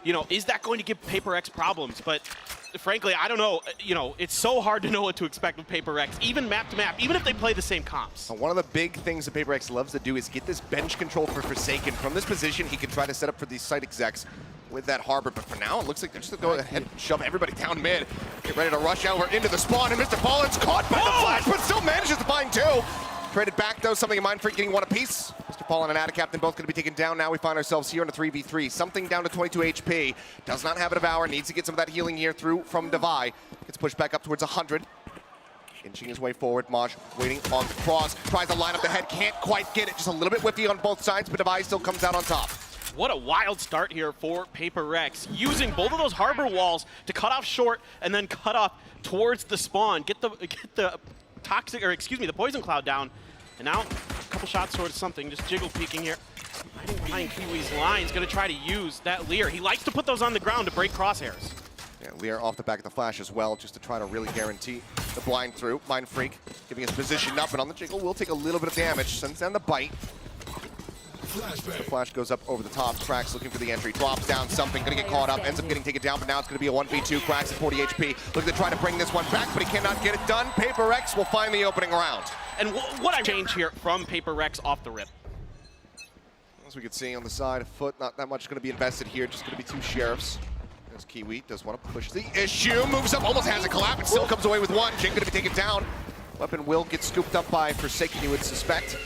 you know, is that going to give PRX problems? But frankly, I don't know. You know, it's so hard to know what to expect with PRX, even map to map, even if they play the same comps. One of the big things that PRX loves to do is get this bench control for Forsaken. From this position, he can try to set up for these site execs with that Harbor, but for now, it looks like they're just going to go ahead and shove everybody down mid. Get ready to rush out. We're into the spawn, and Mr. Fallen's caught by the flash, but still manages to find two. Traded back, though, something in mind for getting one apiece. Mr. Fallen and Adacaptain both going to be taken down. Now we find ourselves here in a 3v3. Something down to 22 HP. Does not have a Devour. Needs to get some of that healing here through from Devi. Gets pushed back up towards 100. Inching his way forward. Maj waiting on the cross. Tries to line up the head. Can't quite get it. Just a little bit whiffy on both sides, but Devi still comes out on top. What a wild start here for PRX, using both of those Harbor walls to cut off short and then cut off towards the spawn. Get the toxic, or excuse me, the poison cloud down. And now a couple shots towards something, just jiggle peeking here. Hiding behind Kiwi's lines, gonna try to use that Lear. He likes to put those on the ground to break crosshairs. Yeah, Lear off the back of the flash as well, just to try to really guarantee the blind through. Mind Freak giving his position up, and on the jiggle will take a little bit of damage. Sends down the bite. The flash goes up over the top. Cracks looking for the entry. Drops down something. Going to get caught up. Ends up getting taken down, but now it's going to be a 1v2. Cracks at 40 HP. Looking to try to bring this one back, but he cannot get it done. PRX will find the opening round. And what I change here from PRX off the rip. As we can see on the side, FUT, not that much going to be invested here. Just going to be two sheriffs. As Kiwi does want to push the issue. Moves up, almost has a collapse, and still comes away with one. Jing going to be taken down. Weapon will get scooped up by Forsaken, you would suspect.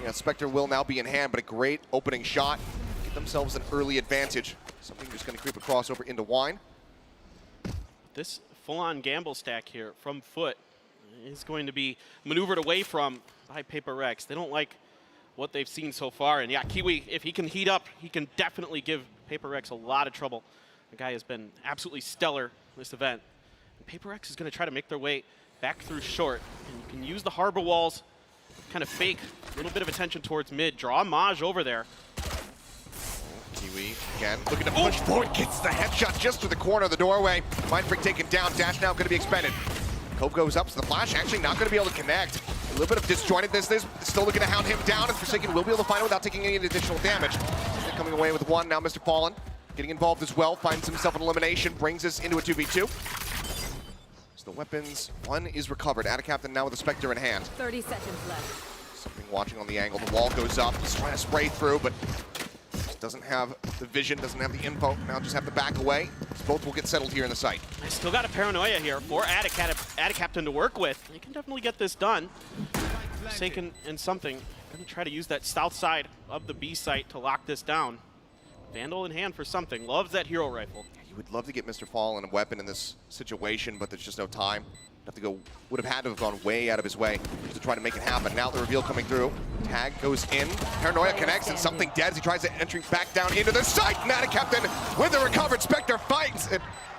Yeah, Spectre will now be in hand, but a great opening shot. Get themselves an early advantage. Something just going to creep across over into Wine. This full-on gamble stack here from FUT is going to be maneuvered away from by PRX. They don't like what they've seen so far. And yeah, Kiwi, if he can heat up, he can definitely give PRX a lot of trouble. The guy has been absolutely stellar this event. And PRX is going to try to make their way back through short. And you can use the Harbor walls, kind of fake a little bit of attention towards mid. Draw Maj over there. Kiwi again looking to push forward, gets the headshot just through the corner of the doorway. Mind Freak taken down. Dash now going to be expended. Cove goes up, so the flash actually not going to be able to connect. A little bit of disjointedness. There's still looking to hound him down, and Forsaken will be able to find it without taking any additional damage. They're coming away with one. Now Mr. Fallen getting involved as well. Finds himself an elimination. Brings us into a 2v2. The weapons, one is recovered. Adacaptain now with a Spectre in hand. 30 seconds left. Something watching on the angle. The wall goes up. He's trying to spray through, but just doesn't have the vision, doesn't have the info. Now just have to back away. Both will get settled here in the site. I still got a paranoia here for Adacaptain to work with. He can definitely get this done. Forsaken and something. Gonna try to use that south side of the B site to lock this down. Vandal in hand for something. Loves that hero rifle. You would love to get Mr. Fallen a weapon in this situation, but there's just no time. Would have had to have gone way out of his way to try to make it happen. Now the reveal coming through. Tag goes in. Paranoia connects, and something dead as he tries to entry back down into the site. Adacaptain with the recovered Spectre fights.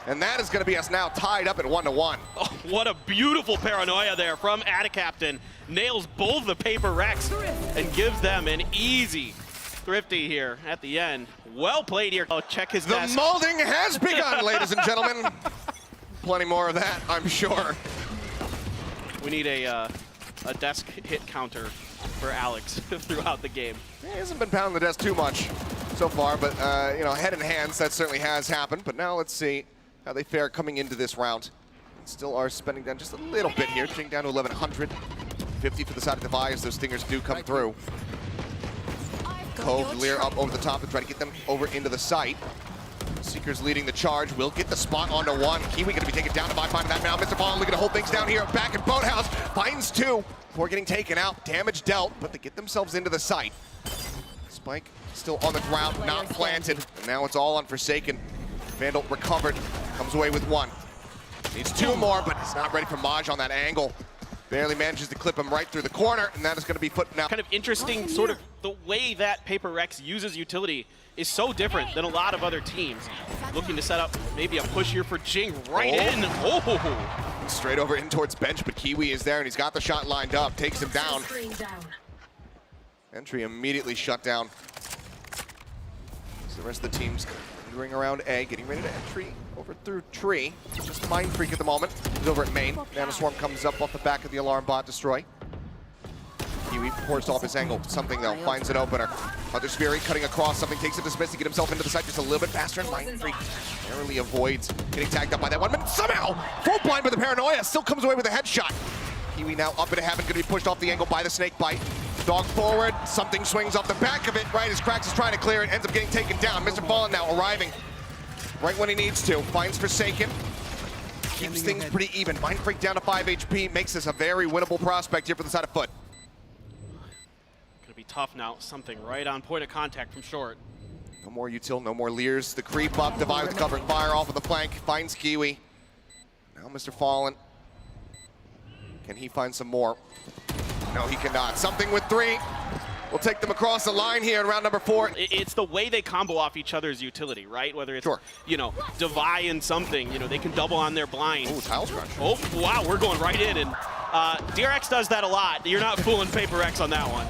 And that is going to be us now tied up at 1-1. Oh, what a beautiful paranoia there from Adacaptain. Nails both the PRX and gives them an easy thrifty here at the end. Well played here. Oh, check his desk. The molding has begun, ladies and gentlemen. Plenty more of that, I'm sure. We need a desk hit counter for Alex throughout the game. He hasn't been pounding the desk too much so far, but you know, head in hands, that certainly has happened. But now let's see how they fare coming into this round. Still are spending down just a little bit here, getting down to 1,100. 50 for the side of Devi as those stingers do come through. Cove, Lear up over the top to try to get them over into the site. Seeker's leading the charge, will get the spot onto one. Kiwi gonna be taken down to find that now. Mr. Fallen looking to hold things down here. Back at Boathouse, finds two before getting taken out. Damage dealt, but they get themselves into the site. Spike still on the ground, not planted. And now it's all on Forsaken. Vandal recovered, comes away with one. Needs two more, but he's not ready for Maj on that angle. Barely manages to clip him right through the corner, and that is going to be FUT now. Kind of interesting, sort of the way that PRX uses utility is so different than a lot of other teams. Looking to set up maybe a push here for Jing right in. Oh! Straight over in towards bench, but Kiwi is there, and he's got the shot lined up, takes him down. Entry immediately shut down. So the rest of the team's lingering around A, getting ready to entry over through tree. Just Mind Freak at the moment. He's over at main. Nanoswarm comes up off the back of the alarm bot, destroy. Kiwi Kiwi forced off his angle. Something though, finds an opener. Hunter Spirit cutting across, something takes it to Smith to get himself into the site just a little bit faster, and Mind Freak narrowly avoids getting tagged up by that one, but somehow, full blind with the paranoia, still comes away with a headshot. Kiwi now up into heaven, gonna be pushed off the angle by the snake bite. Dog forward, something swings off the back of it, right as Krax is trying to clear it, ends up getting taken down. Mr. Fallen now arriving right when he needs to, finds Forsaken. Keeps things pretty even. Mind Freak down to 5 HP, makes this a very winnable prospect here for the side of FUT. Gonna be tough now. Something right on point of contact from short. No more util, no more Leers. The creep up, Divine with covering fire off of the flank, finds Kiwi. Now Mr. Fallen. Can he find some more? No, he cannot. Something with 3. We'll take them across the line here in round number 4. It's the way they combo off each other's utility, right? Whether it's, you know, Devi and something, you know, they can double on their blind. Ooh, tile scratch. Oh, wow, we're going right in. And DRX does that a lot. You're not fooling PRX on that one.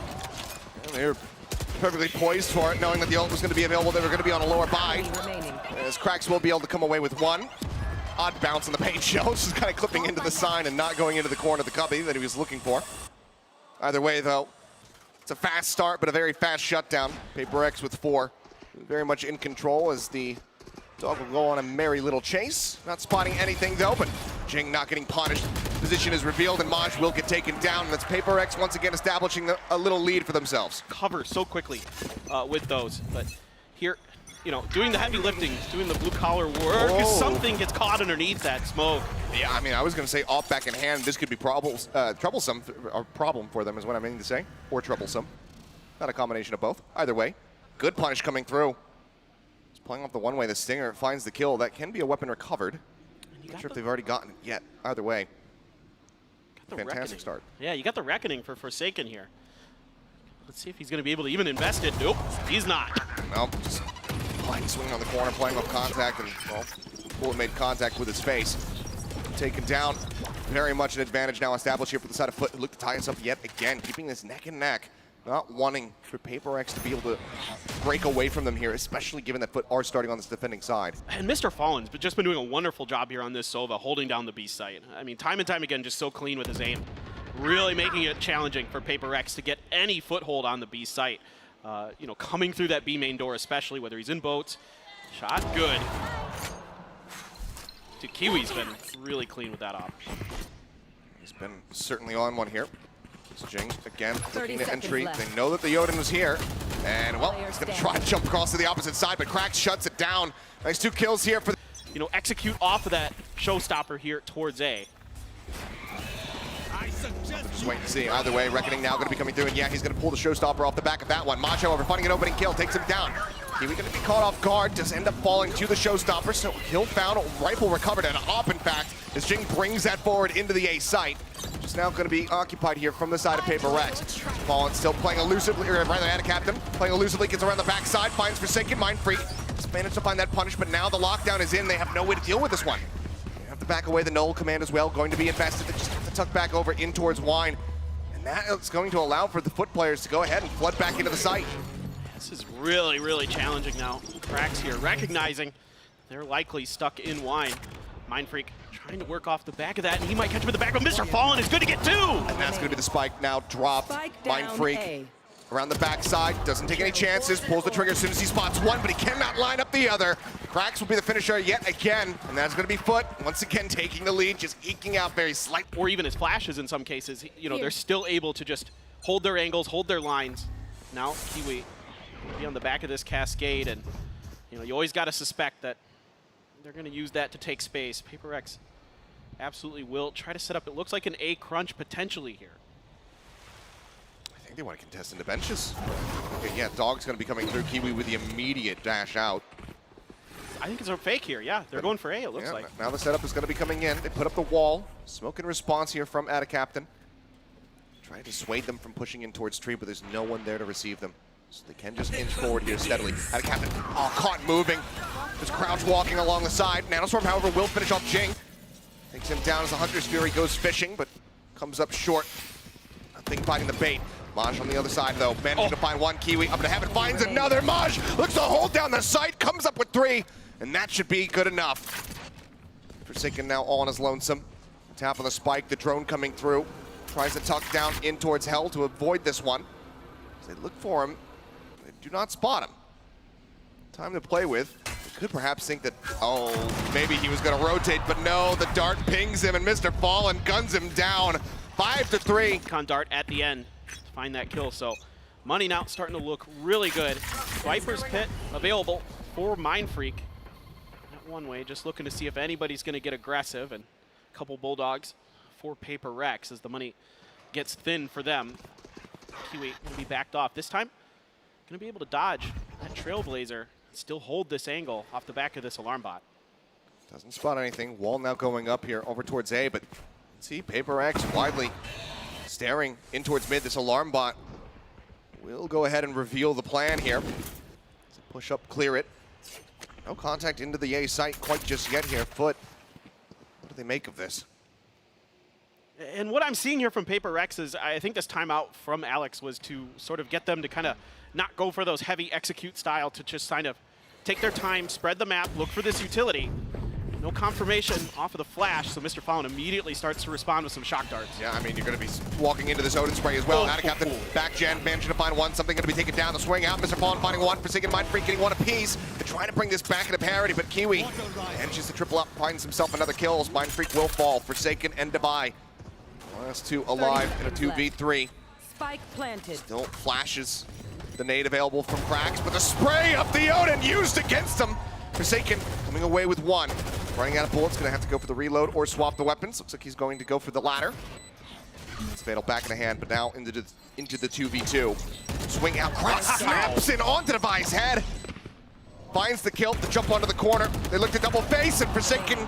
Well, they're perfectly poised for it, knowing that the ult was going to be available. They were going to be on a lower buy. As Krax will be able to come away with 1. Odd bounce on the paint shell. Just kind of clipping into the sign and not going into the corner of the cubby that he was looking for. Either way, though, it's a fast start, but a very fast shutdown. PRX with 4. Very much in control as the dog will go on a merry little chase. Not spotting anything, though, but Jing not getting punished. Position is revealed, and Maj will get taken down. And that's PRX once again establishing a little lead for themselves. Cover so quickly with those. But here, you know, doing the heavy lifting, doing the blue-collar work, something gets caught underneath that smoke. Yeah, I mean, I was going to say off back in hand. This could be troublesome, or problem for them is what I mean to say, or troublesome. Not a combination of both. Either way, good punish coming through. He's playing off the one-way. The Stinger finds the kill. That can be a weapon recovered. Not sure if they've already gotten it yet. Either way, fantastic start. Yeah, you got the Reckoning for Forsaken here. Let's see if he's going to be able to even invest it. Nope, he's not. Nope, just blind swing on the corner, playing off contact, and, well, Bullet made contact with his face. Taken down. Very much an advantage now established here for the side of FUT. Look to tie us up yet again, keeping this neck and neck. Not wanting for PRX to be able to break away from them here, especially given that FUT are starting on this defending side. And Mr. Fallen's just been doing a wonderful job here on this Sova, holding down the B site. I mean, time and time again, just so clean with his aim. Really making it challenging for PRX to get any foothold on the B site. You know, coming through that B main door, especially whether he's in boats. Shot good. Dude, Kiwi's been really clean with that op. He's been certainly on one here. Jing again looking to entry. Left. They know that the Odin was here. And, well, he's going to try to jump across to the opposite side, but Krax shuts it down. Nice 2 kills here for the... You know, execute off of that showstopper here towards A. Just wait and see. Either way, Reckoning now going to be coming through, and yeah, he's going to pull the showstopper off the back of that one. Maj, however, finding an opening kill, takes him down. Kiwi going to be caught off guard, just end up falling to the showstopper, so kill found, rifle recovered, and an op, in fact, as Jing brings that forward into the A site. Just now going to be occupied here from the side of PRX. Fallen still playing elusively, or rather, Captain playing elusively, gets around the backside, finds Forsaken, Mind Freak. Just managed to find that punish, but now the lockdown is in. They have no way to deal with this one. They have to back away. The Null command as well, going to be invested. They just have to tuck back over in towards Wine. And that is going to allow for the FUT players to go ahead and flood back into the site. This is really, really challenging now. Krax here, recognizing they're likely stuck in Wine. Mind Freak trying to work off the back of that, and he might catch him in the back, but Mr. Fallen is good to get 2! And that's going to be the spike now dropped. Mind Freak around the backside, doesn't take any chances, pulls the trigger as soon as he spots one, but he cannot line up the other. Krax will be the finisher yet again, and that's going to be FUT, once again taking the lead, just eking out very slight. Or even his flashes in some cases, you know, they're still able to just hold their angles, hold their lines. Now, Kiwi will be on the back of this cascade, and, you know, you always got to suspect that they're going to use that to take space. PRX absolutely will try to set up, it looks like an A crunch potentially here. I think they want to contest in the benches. Okay, yeah, Dog's going to be coming through. Kiwi with the immediate dash out. I think it's a fake here, yeah. They're going for A, it looks like. Now the setup is going to be coming in. They put up the wall. Smoke in response here from Captain. Trying to dissuade them from pushing in towards tree, but there's no one there to receive them. So they can just inch forward here steadily. Captain, caught moving. Just crouch walking along the side. Nanostorm, however, will finish off Jing. Takes him down as the Hunter's Fury goes fishing, but comes up short. Nothing finding the bait. Maj on the other side, though, managing to find one. Kiwi up to heaven, finds another. Maj looks to hold down the site, comes up with 3, and that should be good enough. Forsaken now all on his lonesome. Tap on the spike, the drone coming through. tries to tuck down in towards Hell to avoid this one. As they look for him, they do not spot him. Time to play with. They could perhaps think that, oh, maybe he was going to rotate, but no, the dart pings him, and Mr. Fallen guns him down. 5-3. Con dart at the end to find that kill. So money now starting to look really good. Viper's Pit available for Mindfreak. That one way, just looking to see if anybody's going to get aggressive, and a couple Bulldogs for PRX as the money gets thin for them. Kiwi going to be backed off. This time, going to be able to dodge that Trailblazer and still hold this angle off the back of this alarm bot. Doesn't spot anything. Wall now going up here over towards A, but see PRX widely staring in towards mid. This alarm bot will go ahead and reveal the plan here. Push up, clear it. No contact into the A site quite just yet here. FUT, what do they make of this? And what I'm seeing here from PRX is I think this timeout from Alex was to sort of get them to kind of not go for those heavy execute style, to just kind of take their time, spread the map, look for this utility. No confirmation off of the flash, so Mr. Fallen immediately starts to respond with some shock darts. Yeah, I mean, you're going to be walking into this Odin spray as well. Out of Captain, back gen, managing to find one. Something going to be taken down. The swing out. Mr. Fallen finding one. Forsaken Mindfreak getting one apiece. They're trying to bring this back into parity, but Kiwi manages to triple up, finds himself another kill. Mindfreak will fall. Forsaken and Debai. Last two alive in a 2v3. Spike planted. Still flashes the nade available from Cracks, but the spray of the Odin used against him. Forsaken coming away with one. Running out of bullets, gonna have to go for the reload or swap the weapons. Looks like he's going to go for the latter. It's Fatal back in the hand, but now into the 2v2. Swing out, Cracks snaps in onto Devi's head. Finds the kill to jump onto the corner. They look to double face, and Forsaken,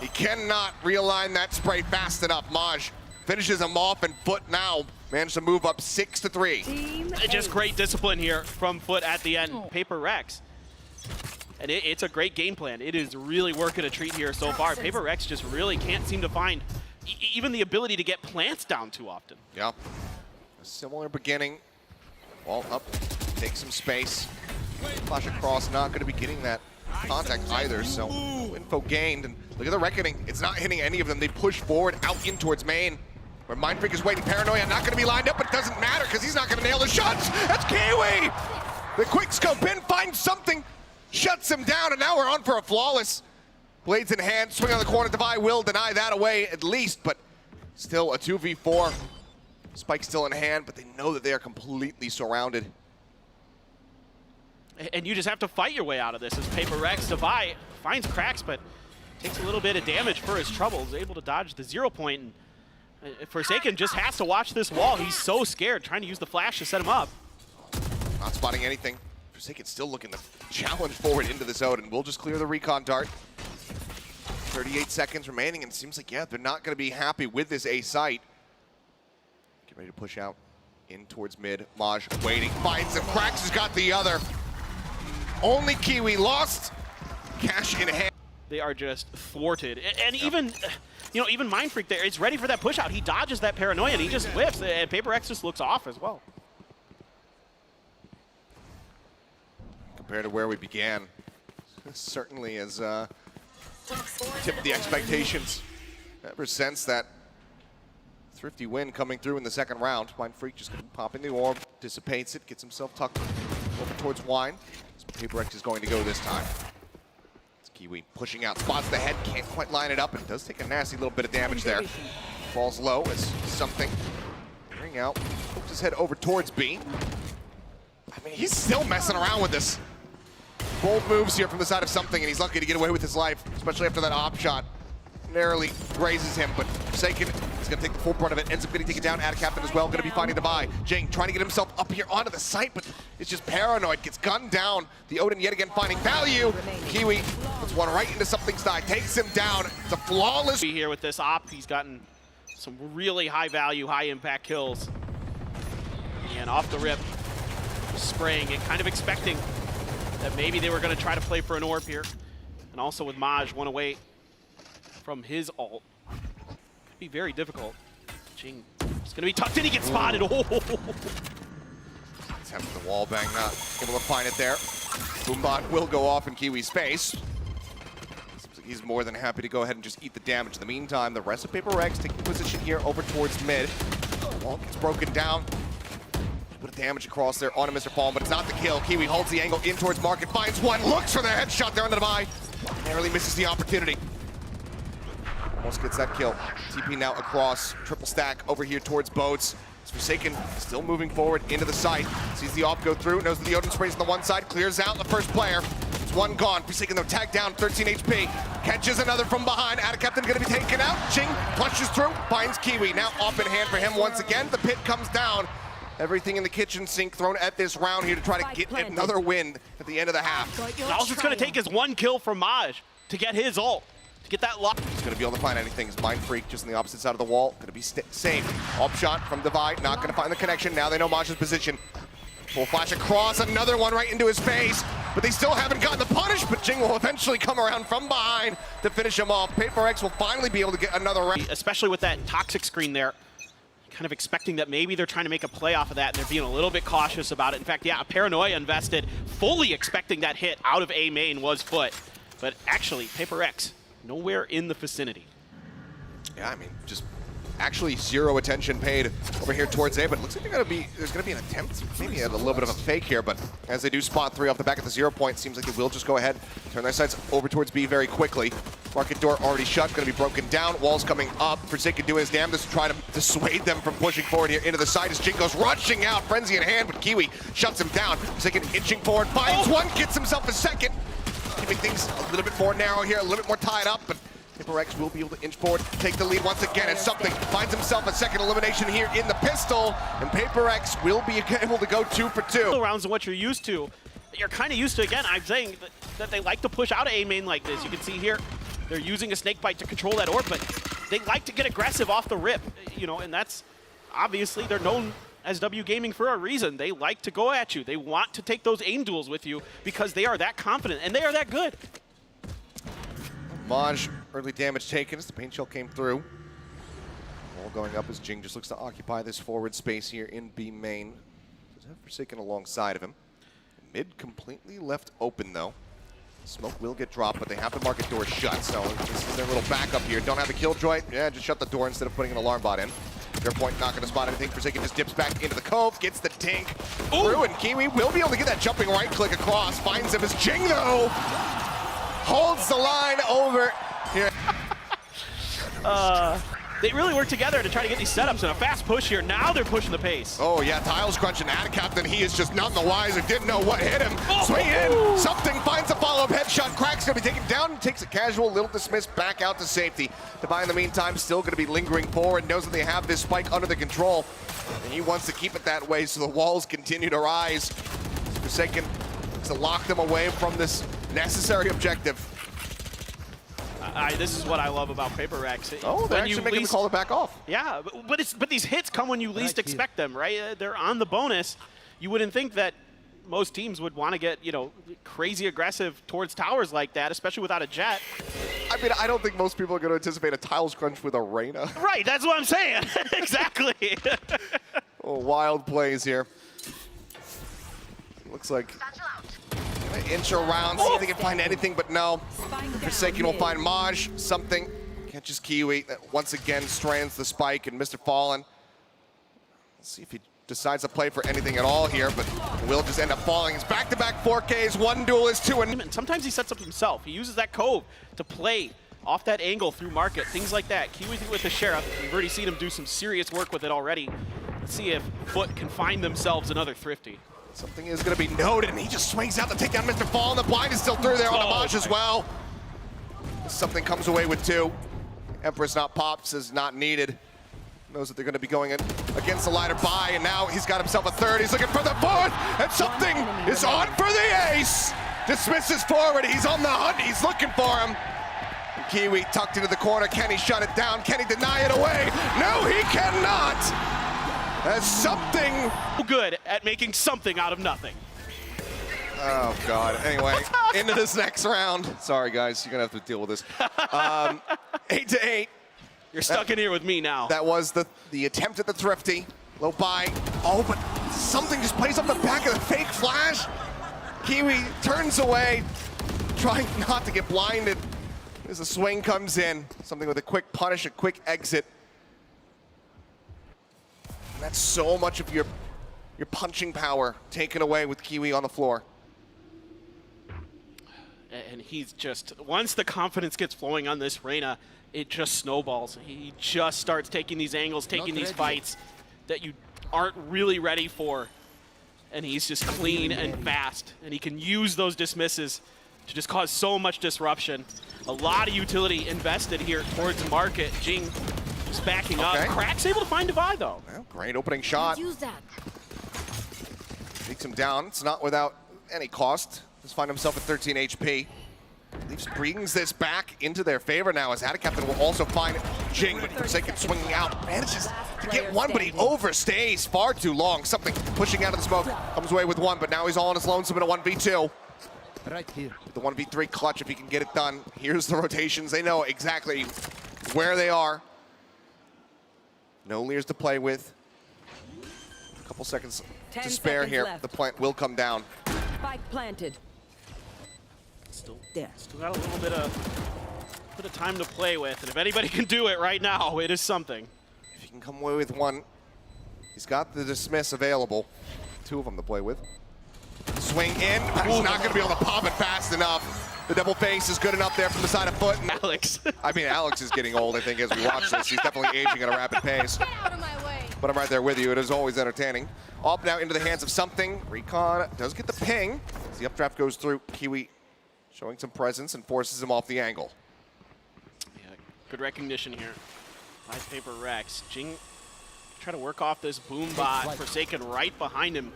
he cannot realign that spray fast enough. Maj finishes him off, and FUT now managed to move up 6-3. Just great discipline here from FUT at the end. PRX. And it's a great game plan. It is really working a treat here so far. PRX just really can't seem to find even the ability to get plants down too often. Yeah. A similar beginning. Wall up, take some space. Flash across, not going to be getting that contact either, so info gained. And look at the reckoning. It's not hitting any of them. They push forward out in towards main, where Mindfreak is waiting. Paranoia not going to be lined up, but it doesn't matter because he's not going to nail the shots. That's Kiwi! The quick scope in, finds something, shuts him down, and now we're on for a flawless. Blades in hand, swing on the corner. Devi will deny that away at least, but still a 2v4. Spike still in hand, but they know that they are completely surrounded. And you just have to fight your way out of this as PRX. Devi finds Cracks, but takes a little bit of damage for his trouble. Is able to dodge the 0 point. And Forsaken just has to watch this wall. He's so scared, trying to use the flash to set him up. Not spotting anything. Forsaken still looking to challenge forward into the zone, and we'll just clear the recon dart. 38 seconds remaining, and it seems like, yeah, they're not going to be happy with this A site. Get ready to push out in towards mid. Maj waiting, finds him. Cracks has got the other. Only Kiwi lost. Cash in hand. They are just thwarted. And even, you know, even Mindfreak there is ready for that push out. He dodges that Paranoia, and he just whiffs, and PRX just looks off as well. Compared to where we began, certainly has tipped the expectations ever since that thrifty win coming through in the second round. Mindfreak just going to pop in the orb, dissipates it, gets himself tucked over towards Wine. PRX is going to go this time. It's Kiwi pushing out, spots the head, can't quite line it up, and does take a nasty little bit of damage there. Falls low as something. Ring out, pokes his head over towards B. I mean, he's still messing around with this. Bold moves here from the side of something, and he's lucky to get away with his life, especially after that op shot. Narrowly grazes him, but Forsaken is going to take the full brunt of it. Ends up getting taken down. Out of Captain as well. Going to be finding Devi. Jing trying to get himself up here onto the site, but it's just paranoid. Gets gunned down. The Odin yet again finding value. Kiwi puts one right into something's thigh. Takes him down. It's a flawless. Here with this op, he's gotten some really high value, high impact kills. And off the rip, spraying and kind of expecting that maybe they were going to try to play for an orb here. And also with Maj one away from his ult. Could be very difficult. Jing is going to be tucked in, he gets spotted. Oh. He's having the wall bang, not able to find it there. Boombot will go off in Kiwi's face. Seems like he's more than happy to go ahead and just eat the damage. In the meantime, the rest of PRX taking position here over towards mid. Wall gets broken down. A bit of damage across there onto Mr. Fallen, but it's not the kill. Kiwi holds the angle in towards Market, finds one, looks for the headshot there on the divide. Narrowly misses the opportunity. Almost gets that kill. TP now across, triple stack over here towards Boats. Forsaken still moving forward into the site. Sees the op go through, knows that the Odin sprays on the one side, clears out the first player. It's one gone. Forsaken though tagged down, 13 HP. Catches another from behind. Ada Captain gonna be taken out. Jing pushes through, finds Kiwi. Now off in hand for him once again. The pit comes down. Everything in the kitchen sink thrown at this round here to try to get another win at the end of the half. All it's gonna take is one kill from Maj to get his ult. To get that lock. He's going to be able to find anything. His Mind Freak just on the opposite side of the wall. Going to be safe. Up shot from Divide. Not going to find the connection. Now they know Maj's position. Full flash across. Another one right into his face. But they still haven't gotten the punish. But Jing will eventually come around from behind to finish him off. PRX will finally be able to get another round. Especially with that toxic screen there. Kind of expecting that maybe they're trying to make a play off of that. And they're being a little bit cautious about it. In fact, yeah, Paranoia invested. Fully expecting that hit out of A main was FUT. But actually, PRX nowhere in the vicinity. Yeah, I mean, just actually zero attention paid over here towards A, but it looks like there's gonna be an attempt, maybe a little bit of a fake here, but as they do spot 3 off the back at the 0 point, seems like they will just go ahead, turn their sights over towards B very quickly. Market door already shut, gonna be broken down, walls coming up. Forsaken doing his damnedest to try to dissuade them from pushing forward here into the side as Jing goes rushing out, frenzy in hand, but Kiwi shuts him down. Forsaken inching forward, finds one, gets himself a second. Keeping things a little bit more narrow here, a little bit more tied up, but PRX will be able to inch forward, take the lead once again, and something finds himself a second elimination here in the pistol, and PRX will be able to go 2 for 2. Rounds of what you're used to. You're kind of used to, again, I'm saying that they like to push out of A main like this. You can see here, they're using a snake bite to control that orb, but they like to get aggressive off the rip, you know, and that's obviously they're known as W Gaming for a reason. They like to go at you. They want to take those aim duels with you because they are that confident and they are that good. Maj, early damage taken as the paint shell came through. Wall going up as Jing just looks to occupy this forward space here in B main. Does have Forsaken alongside of him. Mid completely left open though. Smoke will get dropped, but they have the market door shut, so this is their little backup here. Don't have the killjoy, yeah, just shut the door instead of putting an alarm bot in. Their point not going to spot anything. Forsaken just dips back into the cove, gets the tink through, and Kiwi will be able to get that jumping right click across. Finds him as Jing though holds the line over here. They really work together to try to get these setups and a fast push here. Now they're pushing the pace. Oh yeah, Tiles crunching Ada Captain. He is just none the wiser. Didn't know what hit him. Swing in. Something finds a follow-up headshot. Crack's gonna be taken down. Takes a casual, little dismissed back out to safety. Divine in the meantime still gonna be lingering forward. Knows that they have this spike under the control, and he wants to keep it that way so the walls continue to rise. Forsaken to lock them away from this necessary objective. This is what I love about PRX. Oh, they're actually making the call to back off. Yeah, but these hits come when you least expect them, right? They're on the bonus. You wouldn't think that most teams would want to get, you know, crazy aggressive towards towers like that, especially without a jet. I mean, I don't think most people are going to anticipate a Tiles crunch with a Reyna. Right, that's what I'm saying. Exactly. Oh, wild plays here. Looks like an inch around, see if they can find anything, but no. Forsaken will find Maj, something. Catches Kiwi, that once again strands the spike, and Mr. Fallen. Let's see if he decides to play for anything at all here, but will just end up falling. It's back-to-back 4Ks, one duel is 2. And sometimes he sets up himself. He uses that cove to play off that angle through market, things like that. Kiwi with the Sheriff, we've already seen him do some serious work with it already. Let's see if FUT can find themselves another Thrifty. Something is going to be noted, and he just swings out to take down Mr. Fallen. The blind is still through there on the Maj as well. Something comes away with 2. Empress not popped, says not needed. Knows that they're going to be going in against the lighter buy, and now he's got himself a 3rd. He's looking for the 4th, and something is on for the ace. Dismisses forward. He's on the hunt. He's looking for him. And Kiwi tucked into the corner. Can he shut it down? Can he deny it away? No, he cannot. As something Good at making something out of nothing. Oh, God. Anyway, into this next round. Sorry, guys. You're going to have to deal with this. 8-8. You're stuck in here with me now. That was the attempt at the Thrifty. Low buy. Oh, but something just plays up the back of the fake flash. Kiwi turns away, trying not to get blinded as the swing comes in. Something with a quick punish, a quick exit. That's so much of your punching power taken away with Kiwi on the floor. And he's just, once the confidence gets flowing on this Reyna, it just snowballs. He just starts taking these angles, taking these fights that you aren't really ready for. And he's just clean and fast. And he can use those dismisses to just cause so much disruption. A lot of utility invested here towards market. Jing just backing up. Crack's able to find Divide though. Well, great opening shot. Use that. Takes him down. It's not without any cost. Just find himself at 13 HP. Leafs brings this back into their favor now as Captain will also find Jing, but Forsaken swinging out. Manages to get one, but he overstays far too long. Something pushing out of the smoke. Comes away with one, but now he's all on his lonesome in a 1v2. Right here. The 1v3 clutch if he can get it done. Here's the rotations. They know exactly where they are. No Lears to play with. A couple seconds to spare here. left. The plant will come down. Spike planted. Still There. got a little bit of time to play with. And if anybody can do it right now, it is something. If he can come away with one, he's got the dismiss available. Two of them to play with. Swing in, but he's not going to be able to pop it fast enough. The double face is good enough there from the side of FUT. Alex. I mean, Alex is getting old, I think, as we watch this. He's definitely aging at a rapid pace. Get out of my way. But I'm right there with you. It is always entertaining. Up now into the hands of something. Recon does get the ping. As the updraft goes through, Kiwi showing some presence and forces him off the angle. Yeah, good recognition here by Paper Rex. Jing try to work off this boom bot. Forsaken right behind him.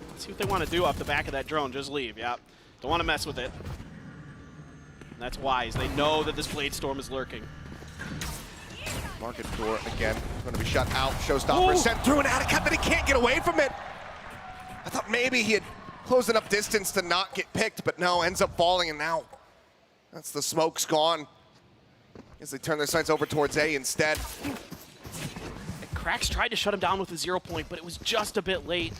Let's see what they want to do off the back of that drone. Just leave, yeah. Don't want to mess with it. And that's wise. They know that this Blade Storm is lurking. Market door again, going to be shut out. Showstopper sent through an Adacut that he can't get away from it. I thought maybe he had closed enough distance to not get picked, but no, ends up falling, and now that's the smoke's gone. As they turn their sights over towards A instead. And Cracks tried to shut him down with a 0 point, but it was just a bit late.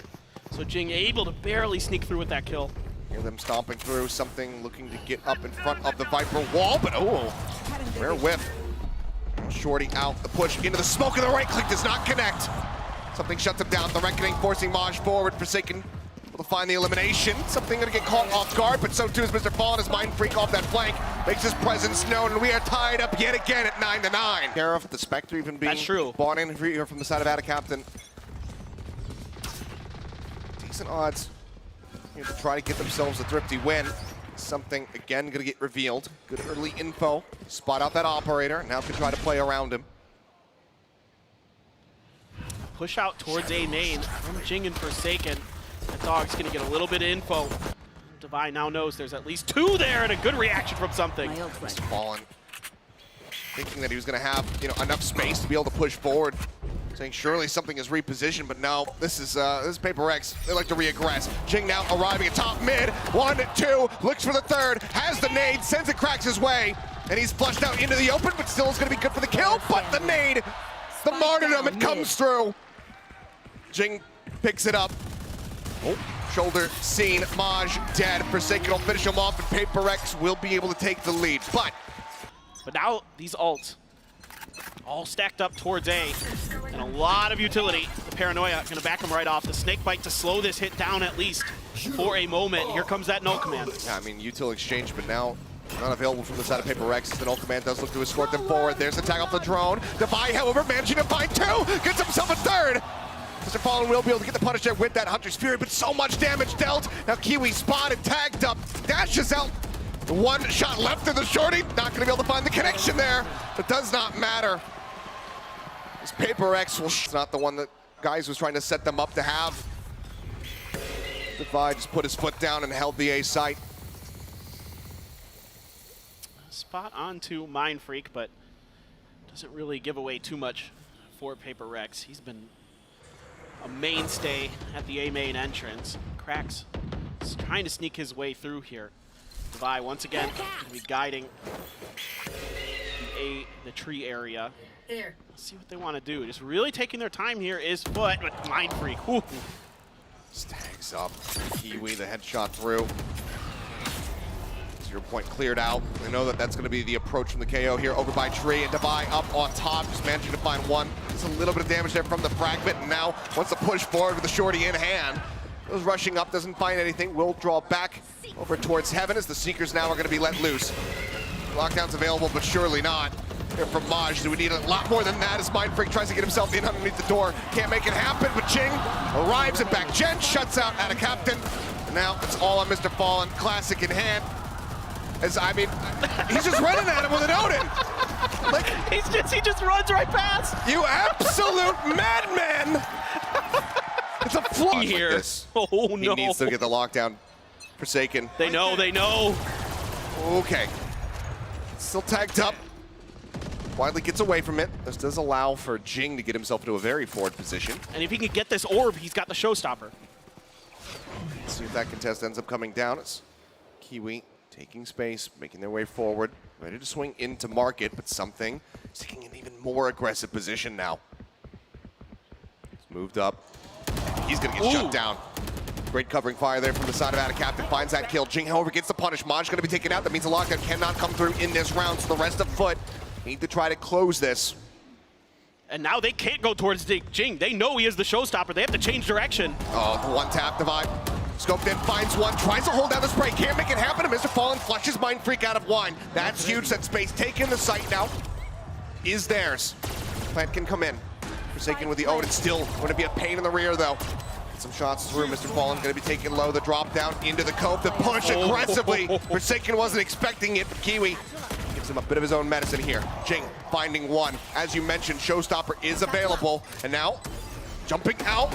So Jing able to barely sneak through with that kill. Hear them stomping through, something looking to get up in front of the Viper wall, but oh, rare whiff. Shorty out, the push into the smoke, and the right click does not connect. Something shuts him down, the Reckoning forcing Maj forward. Forsaken able to find the elimination. Something gonna get caught off guard, but so too is Mr. Fallen as Mind Freak off that flank. Makes his presence known, and we are tied up yet again at 9-9. Sheriff, the Spectre even being bought in here from the side of Captain. Decent odds here to try to get themselves a thrifty win. Something, again, gonna get revealed. Good early info. Spot out that operator. Now can try to play around him. Push out towards A main from Jing and Forsaken. That dog's gonna get a little bit of info. Divine now knows there's at least two there, and a good reaction from something. My ult ready. Fallen, thinking that he was gonna have, enough space to be able to push forward. Saying surely something is repositioned, but no, this is Paper X. They like to re-aggress. Jing now arriving at top mid. 1-2, looks for the third, has the nade, sends it Cracks his way, and he's flushed out into the open, but still is gonna be good for the kill, but the nade, the martyrdom, it comes through. Jing picks it up. Oh, shoulder seen, Maj dead. Forsaken will finish him off, and Paper X will be able to take the lead, but now these ults all stacked up towards A, and a lot of utility. The Paranoia gonna back him right off. The Snake Bite to slow this hit down at least for a moment. Here comes that null command. Yeah, I mean, util exchange, but now not available from the side of Paper X. The null command does look to escort them forward. There's the tag off the drone. Divide, however, managing to find two, gets himself a third. Mr. Fallen will be able to get the punish there with that Hunter's Fury, but so much damage dealt. Now Kiwi spotted, tagged up, dashes out. The one shot left of the shorty, not gonna be able to find the connection there. It does not matter. This Paper X was not the one that Guys was trying to set them up to have. Divide just put his foot down and held the A site. Spot onto Mind Freak, but doesn't really give away too much for Paper Rex. He's been a mainstay at the A main entrance. Cracks is trying to sneak his way through here. Divide once again gonna be guiding the tree area. There. Let's see what they want to do. Just really taking their time here is FUT, but Mind Freak. Ooh. Stacks up. Kiwi, the headshot through. Trigger point cleared out. I know that that's going to be the approach from the KO here. Over by Tree and Devi up on top, just managing to find one. Just a little bit of damage there from the fragment, and now wants to push forward with the shorty in hand. Goes rushing up, doesn't find anything. Will draw back over towards Heaven as the Seekers now are going to be let loose. Lockdown's available, but surely not. Here from Maj, do we need a lot more than that as Mindfreak tries to get himself in underneath the door. Can't make it happen, but Jing arrives and back. Jen shuts out at a captain. And now it's all on Mr. Fallen, classic in hand. As I mean, he's just running at him with an Odin. Like, he just runs right past. You absolute madman! It's a flaw Here. like this. Oh no. He needs to get the lockdown. Forsaken. They know, they know. Okay. Still tagged up. Widely gets away from it. This does allow for Jing to get himself into a very forward position. And if he can get this orb, he's got the showstopper. Let's see if that contest ends up coming down. It's Kiwi taking space, making their way forward, ready to swing into market, but something is taking an even more aggressive position now. He's moved up. He's gonna get shut down. Great covering fire there from the side of Ada Captain. Finds that kill. Jing, however, gets the punish. Maj gonna be taken out. That means the lockdown cannot come through in this round, so the rest of FUT need to try to close this. And now they can't go towards Jing. They know he is the showstopper. They have to change direction. Oh, the one tap divide. Scoped in, finds one, tries to hold down the spray. Can't make it happen, and Mr. Fallen flushes Mindfreak out of wine. That's huge. That space taken. The site now is theirs. Plant can come in. Forsaken with the Odin. Still going to be a pain in the rear, though. Get some shots through. Mr. Fallen going to be taken low. The drop down into the cove. The push aggressively. Forsaken wasn't expecting it, but Kiwi gives him a bit of his own medicine here. Jing finding one. As you mentioned, showstopper is available. And now, jumping out.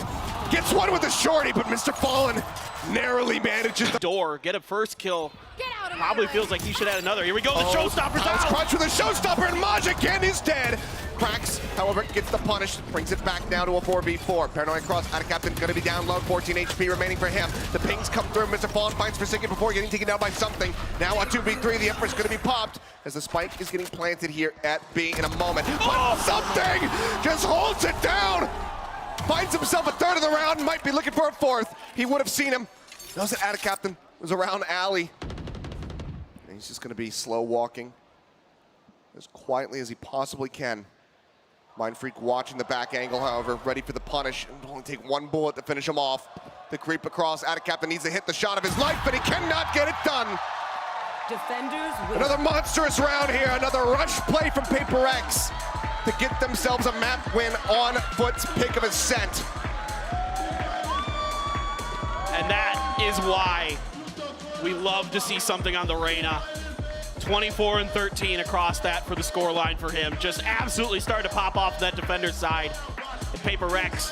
Gets one with a shorty, but Mr. Fallen narrowly manages the Door, get a first kill. Get out of Probably my feels way. like he should add another. Here we go, the showstopper's Nice out. crunch with a showstopper, and Maj again is dead. Cracks, however, gets the punish, brings it back down to a 4v4. Paranoid cross, Ada Captain gonna be down low, 14 HP remaining for him. The pings come through, Mr. Fallen finds Forsaken before getting taken down by something. Now a 2v3, the Emperor's gonna be popped as the spike is getting planted here at B in a moment. But something just holds it down. Finds himself a third of the round, might be looking for a fourth. He would have seen him. Knows that Ada Captain was around alley. And he's just gonna be slow walking as quietly as he possibly can. Mindfreak watching the back angle, however, ready for the punish. And only take one bullet to finish him off. The creep across, Ada Captain needs to hit the shot of his life, but he cannot get it done. Defenders win. Another monstrous round here, another rush play from PRX to get themselves a map win on FUT's pick of ascent. And that is why we love to see something on the Reyna. 24 and 13 across that for the scoreline for him. Just absolutely started to pop off that defender's side. And PRX